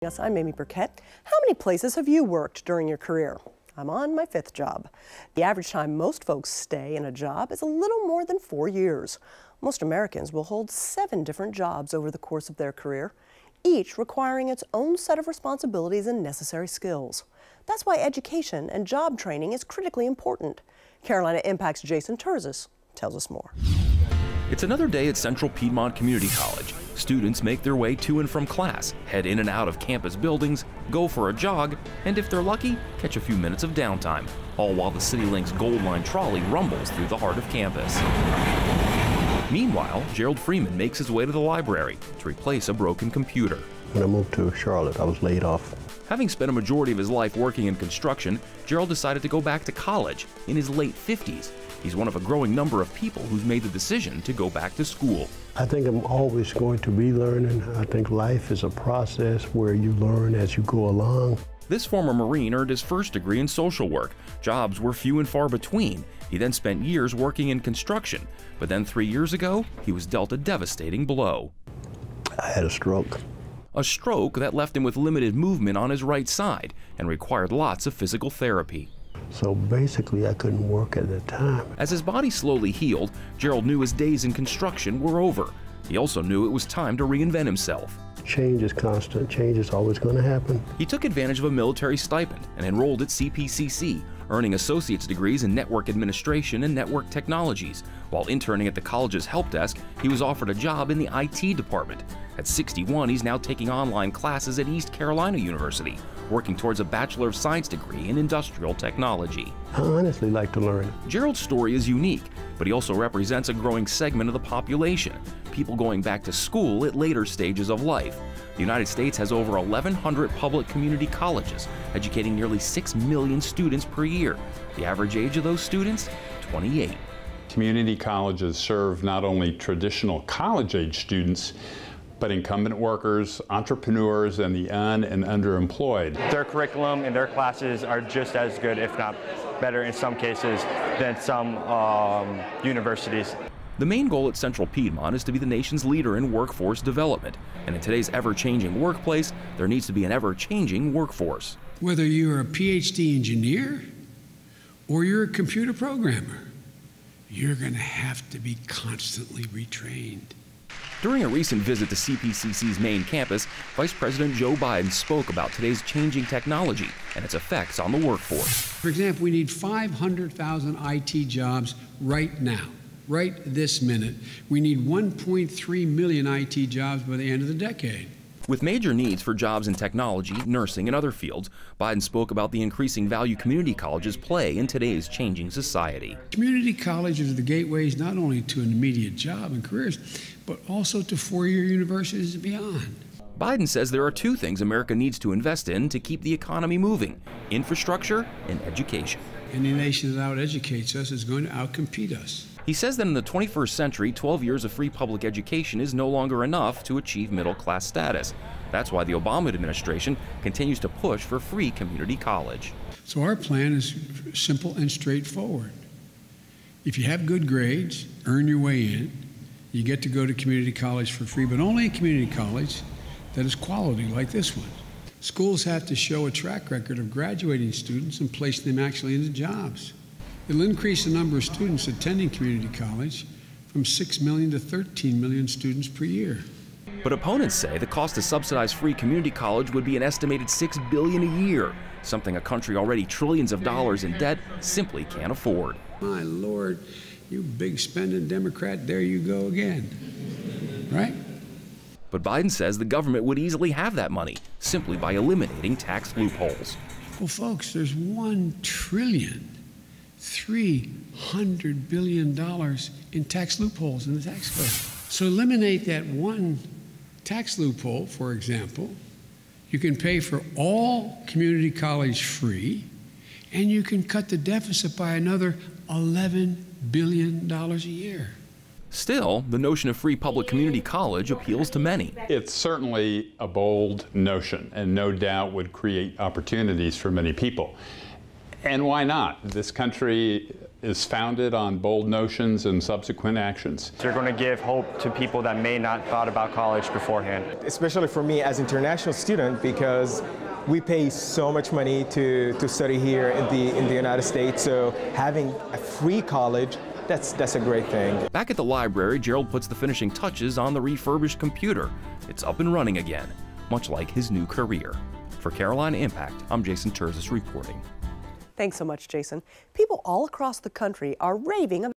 Yes, I'm Amy Burkett. How many places have you worked during your career? I'm on my 5th job. The average time most folks stay in a job is a little more than 4 years. Most Americans will hold 7 different jobs over the course of their career, each requiring its own set of responsibilities and necessary skills. That's why education and job training is critically important. Carolina Impact's Jason Terzis tells us more. It's another day at Central Piedmont Community College. Students make their way to and from class, head in and out of campus buildings, go for a jog, and if they're lucky, catch a few minutes of downtime, all while the CityLink's Gold Line trolley rumbles through the heart of campus. Meanwhile, Gerald Freeman makes his way to the library to replace a broken computer. When I moved to Charlotte, I was laid off. Having spent a majority of his life working in construction, Gerald decided to go back to college in his late 50s. He's one of a growing number of people who's made the decision to go back to school. I think I'm always going to be learning. I think life is a process where you learn as you go along. This former Marine earned his first degree in social work. Jobs were few and far between. He then spent years working in construction. But then 3 years ago, he was dealt a devastating blow. I had a stroke. A stroke that left him with limited movement on his right side and required lots of physical therapy. So basically, I couldn't work at the time. As his body slowly healed, Gerald knew his days in construction were over. He also knew it was time to reinvent himself. Change is constant. Change is always going to happen. He took advantage of a military stipend and enrolled at CPCC, earning associate's degrees in network administration and network technologies. While interning at the college's help desk, he was offered a job in the IT department. At 61, he's now taking online classes at East Carolina University, working towards a Bachelor of Science degree in industrial technology. I honestly like to learn. Gerald's story is unique, but he also represents a growing segment of the population, people going back to school at later stages of life. The United States has over 1,100 public community colleges, educating nearly 6 million students per year. The average age of those students, 28. Community colleges serve not only traditional college-age students, but incumbent workers, entrepreneurs, and the and underemployed. Their curriculum and their classes are just as good, if not better in some cases, than some universities. The main goal at Central Piedmont is to be the nation's leader in workforce development. And in today's ever-changing workplace, there needs to be an ever-changing workforce. Whether you're a PhD engineer or you're a computer programmer, you're going to have to be constantly retrained. During a recent visit to CPCC's main campus, Vice President Joe Biden spoke about today's changing technology and its effects on the workforce. For example, we need 500,000 IT jobs right now. Right this minute. We need 1.3 million IT jobs by the end of the decade. With major needs for jobs in technology, nursing, and other fields, Biden spoke about the increasing value community colleges play in today's changing society. Community colleges are the gateways not only to an immediate job and careers, but also to four-year universities and beyond. Biden says there are 2 things America needs to invest in to keep the economy moving: infrastructure and education. Any nation that out-educates us is going to out-compete us. He says that in the 21st century, 12 years of free public education is no longer enough to achieve middle-class status. That's why the Obama administration continues to push for free community college. So our plan is simple and straightforward. If you have good grades, earn your way in, you get to go to community college for free, but only a community college that is quality like this one. Schools have to show a track record of graduating students and placing them actually into jobs. It'll increase the number of students attending community college from 6 million to 13 million students per year. But opponents say the cost to subsidize free community college would be an estimated $6 billion a year, something a country already trillions of dollars in debt simply can't afford. My Lord, you big spending Democrat, there you go again, right? But Biden says the government would easily have that money simply by eliminating tax loopholes. Well, folks, there's $1.3 billion in tax loopholes in the tax code. So eliminate that one tax loophole, for example, you can pay for all community college free, and you can cut the deficit by another $11 billion a year. Still, the notion of free public community college appeals to many. It's certainly a bold notion, and no doubt would create opportunities for many people. And why not? This country is founded on bold notions and subsequent actions. You're going to give hope to people that may not thought about college beforehand. Especially for me as an international student, because we pay so much money to study here in the United States, so having a free college, that's a great thing. Back at the library, Gerald puts the finishing touches on the refurbished computer. It's up and running again, much like his new career. For Carolina Impact, I'm Jason Terzis reporting. Thanks so much, Jason. People all across the country are raving about